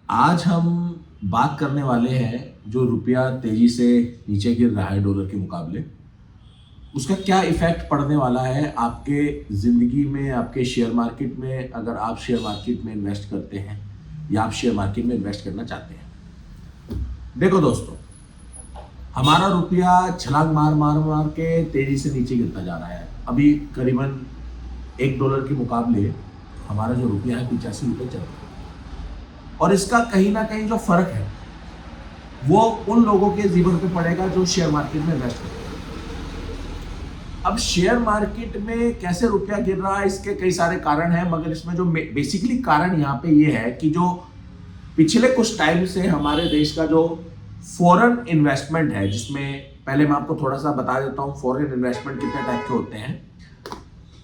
आज हम बात करने वाले हैं जो रुपया तेजी से नीचे गिर रहा है डॉलर के मुकाबले, उसका क्या इफेक्ट पड़ने वाला है आपके ज़िंदगी में, आपके शेयर मार्केट में, अगर आप शेयर मार्केट में इन्वेस्ट करते हैं या आप शेयर मार्केट में इन्वेस्ट करना चाहते हैं। देखो दोस्तों, हमारा रुपया छलांग मार मार मार के तेजी से नीचे गिरता जा रहा है। अभी करीबन $1 के मुकाबले हमारा जो रुपया है 85 रुपये चल रहा है। और इसका कहीं ना कहीं जो फर्क है वो उन लोगों के जीवन पे पड़ेगा जो शेयर मार्केट में इन्वेस्ट करते हैं। अब शेयर मार्केट में कैसे रुपया गिर रहा है, इसके कई सारे कारण हैं, मगर इसमें जो बेसिकली कारण यहाँ पे ये है कि जो पिछले कुछ टाइम से हमारे देश का जो फॉरेन इन्वेस्टमेंट है, जिसमें पहले मैं आपको थोड़ा सा बता देता हूँ फॉरेन इन्वेस्टमेंट कितने टाइप के होते हैं।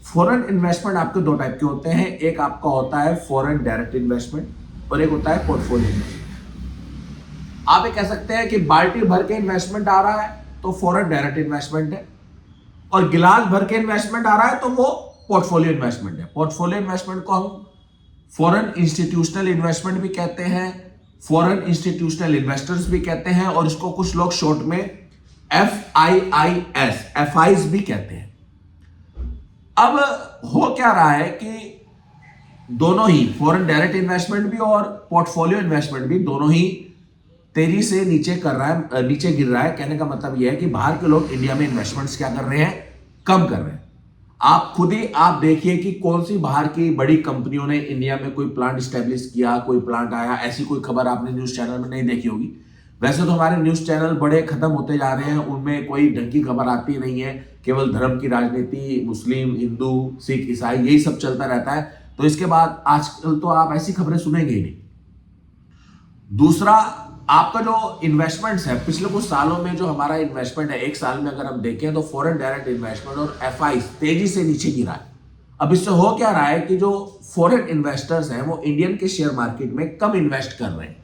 फॉरेन इन्वेस्टमेंट आपके दो टाइप के होते हैं, एक आपका होता है फॉरेन डायरेक्ट इन्वेस्टमेंट और एक होता है पोर्टफोलियो इन्वेस्टमेंट। आप ये कह सकते हैं कि बाल्टी भर के इन्वेस्टमेंट आ रहा है तो फॉरेन डायरेक्ट इन्वेस्टमेंट है, और गिलास भर के इन्वेस्टमेंट आ रहा है तो वो पोर्टफोलियो इन्वेस्टमेंट है। पोर्टफोलियो इन्वेस्टमेंट को हम फॉरेन इंस्टीट्यूशनल इन्वेस्टमेंट भी कहते हैं, फॉरेन इंस्टीट्यूशनल इन्वेस्टर्स भी कहते हैं, और इसको कुछ लोग शॉर्ट में FIIs भी कहते हैं। अब हो क्या रहा है कि दोनों ही फॉरेन डायरेक्ट इन्वेस्टमेंट भी और पोर्टफोलियो इन्वेस्टमेंट भी दोनों ही तेजी से नीचे गिर रहा है। कहने का मतलब यह है कि बाहर के लोग इंडिया में इन्वेस्टमेंट्स क्या कर रहे हैं, कम कर रहे हैं। आप देखिए कि कौन सी बाहर की बड़ी कंपनियों ने इंडिया में कोई प्लांट स्टैब्लिश किया, कोई प्लांट आया, ऐसी कोई खबर आपने न्यूज चैनल में नहीं देखी होगी। वैसे तो हमारे न्यूज चैनल बड़े खत्म होते जा रहे हैं, उनमें कोई ढंग की खबर आती नहीं है, केवल धर्म की राजनीति, मुस्लिम, हिंदू, सिख, ईसाई, यही सब चलता रहता है। तो इसके बाद आजकल तो आप ऐसी खबरें सुनेंगे ही नहीं। दूसरा, आपका जो इन्वेस्टमेंट्स है पिछले कुछ सालों में, जो हमारा इन्वेस्टमेंट है एक साल में अगर हम देखें तो फॉरेन डायरेक्ट इन्वेस्टमेंट और FIs तेजी से नीचे गिरा है। अब इससे हो क्या रहा है कि जो फॉरेन इन्वेस्टर्स हैं वो इंडियन के शेयर मार्केट में कम इन्वेस्ट कर रहे हैं,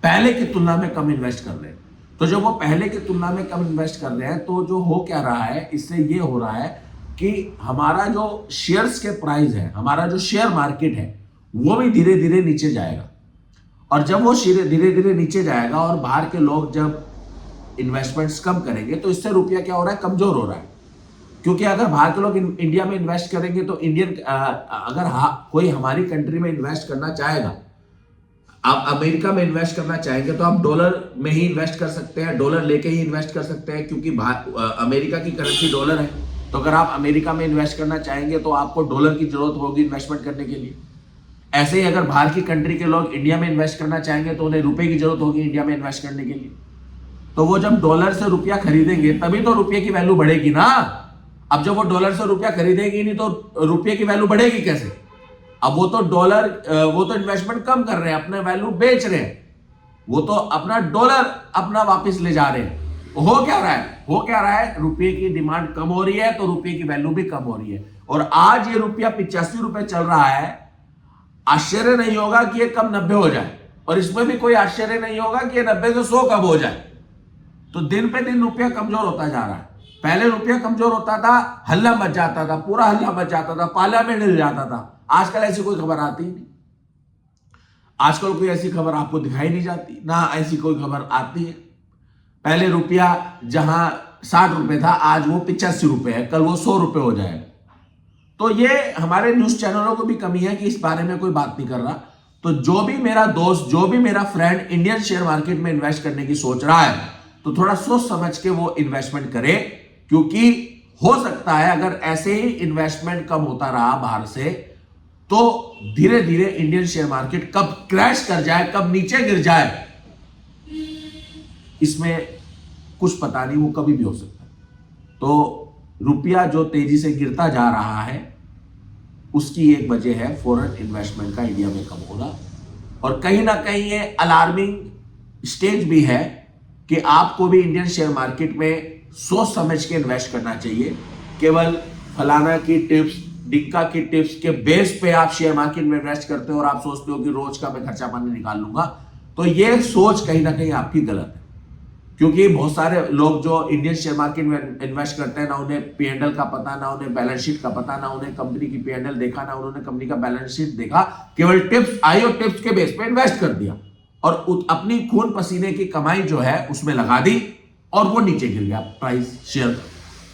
पहले की तुलना में कम इन्वेस्ट कर रहे हैं। तो जब वो पहले की तुलना में कम इन्वेस्ट कर रहे हैं तो जो हो क्या रहा है, इससे ये हो रहा है कि हमारा जो शेयर्स के प्राइस है, हमारा जो शेयर मार्केट है, वो भी धीरे धीरे नीचे जाएगा। और जब वो धीरे धीरे नीचे जाएगा और बाहर के लोग जब इन्वेस्टमेंट्स कम करेंगे तो इससे रुपया क्या हो रहा है, कमजोर हो रहा है। क्योंकि अगर बाहर के लोग इंडिया में इन्वेस्ट करेंगे तो अगर कोई हमारी कंट्री में इन्वेस्ट करना चाहेगा, आप अमेरिका में इन्वेस्ट करना चाहेंगे तो आप डॉलर में ही इन्वेस्ट कर सकते हैं, डॉलर लेके ही इन्वेस्ट कर सकते हैं, क्योंकि अमेरिका की करेंसी डॉलर है। तो अगर आप अमेरिका में इन्वेस्ट करना चाहेंगे तो आपको डॉलर की जरूरत होगी इन्वेस्टमेंट करने के लिए। ऐसे ही अगर बाहर की कंट्री के लोग इंडिया में इन्वेस्ट करना चाहेंगे तो उन्हें रुपए की जरूरत होगी इंडिया में इन्वेस्ट करने के लिए। तो वो जब डॉलर से रुपया खरीदेंगे तभी तो रुपये की वैल्यू बढ़ेगी ना। अब जब वो डॉलर से रुपया खरीदेगी नहीं तो रुपये की वैल्यू बढ़ेगी कैसे। अब वो तो इन्वेस्टमेंट कम कर रहे हैं, अपने वैल्यू बेच रहे हैं, वो तो अपना डॉलर अपना वापस ले जा रहे हैं। हो क्या रहा है, रुपये की डिमांड कम हो रही है तो रुपये की वैल्यू भी कम हो रही है। और आज ये रुपया 85 रुपए चल रहा है। आश्चर्य नहीं होगा कि ये कम 90 हो जाए, और इसमें भी कोई आश्चर्य नहीं होगा कि ये 90 से 100 कम हो जाए। तो दिन पे दिन रुपया कमजोर होता जा रहा है। पहले रुपया कमजोर होता था, हल्ला मच जाता था, पूरा हल्ला मच जाता था, पार्लियामेंट हिल जाता था। आजकल ऐसी कोई खबर आती ही नहीं। आजकल कोई ऐसी खबर आपको दिखाई नहीं जाती, ना ऐसी कोई खबर आती है। पहले रुपया जहां 60 रुपए था, आज वो 85 रुपए है, कल वो 100 रुपए हो जाएगा। तो ये हमारे न्यूज चैनलों को भी कमी है कि इस बारे में कोई बात नहीं कर रहा। तो जो भी मेरा दोस्त, जो भी मेरा फ्रेंड इंडियन शेयर मार्केट में इन्वेस्ट करने की सोच रहा है तो थोड़ा सोच समझ के वो इन्वेस्टमेंट करे, क्योंकि हो सकता है अगर ऐसे ही इन्वेस्टमेंट कम होता रहा बाहर से तो धीरे धीरे इंडियन शेयर मार्केट कब क्रैश कर जाए, कब नीचे गिर जाए, इसमें कुछ पता नहीं, वो कभी भी हो सकता है। तो रुपया जो तेजी से गिरता जा रहा है उसकी एक वजह है फॉरेन इन्वेस्टमेंट का इंडिया में कम होना। और कहीं ना कहीं ये अलार्मिंग स्टेज भी है कि आपको भी इंडियन शेयर मार्केट में सोच समझ के इन्वेस्ट करना चाहिए। केवल फलाना की टिप्स, डिक्का की टिप्स के बेस पे आप शेयर मार्केट में इन्वेस्ट करते हो और आप सोचते हो कि रोज का मैं खर्चा पानी निकाल लूंगा, तो ये सोच कहीं ना कहीं आपकी गलत है। क्योंकि बहुत सारे लोग जो इंडियन शेयर मार्केट में इन्वेस्ट करते हैं, ना उन्हें P&L का पता, ना उन्हें बैलेंस शीट का पता, ना उन्हें कंपनी की P&L देखा, ना उन्होंने कंपनी का बैलेंस शीट देखा, केवल टिप्स आई और टिप्स के बेस पे इन्वेस्ट कर दिया। और अपनी खून पसीने की कमाई जो है उसमें लगा दी और वो नीचे गिर गया प्राइस शेयर।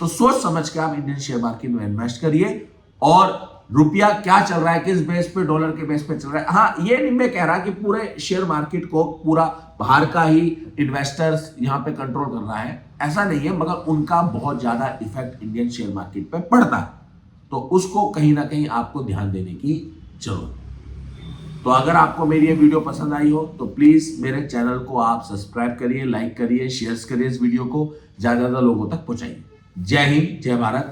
तो सोच समझ के आप इंडियन शेयर मार्केट में इन्वेस्ट करिए। और रुपया क्या चल रहा है, किस बेस पे, डॉलर के बेस पे चल रहा है। हाँ, ये नहीं मैं कह रहा कि पूरे शेयर मार्केट को पूरा बाहर का ही इन्वेस्टर्स यहां पे कंट्रोल कर रहा है, ऐसा नहीं है, मगर उनका बहुत ज्यादा इफेक्ट इंडियन शेयर मार्केट पे पड़ता है। तो उसको कहीं ना कहीं आपको ध्यान देने की जरूरत है। तो अगर आपको मेरी ये वीडियो पसंद आई हो तो प्लीज मेरे चैनल को आप सब्सक्राइब करिए, लाइक करिए, शेयर करिए, इस वीडियो को ज्यादा लोगों तक पहुंचाइए। जय हिंद, जय भारत।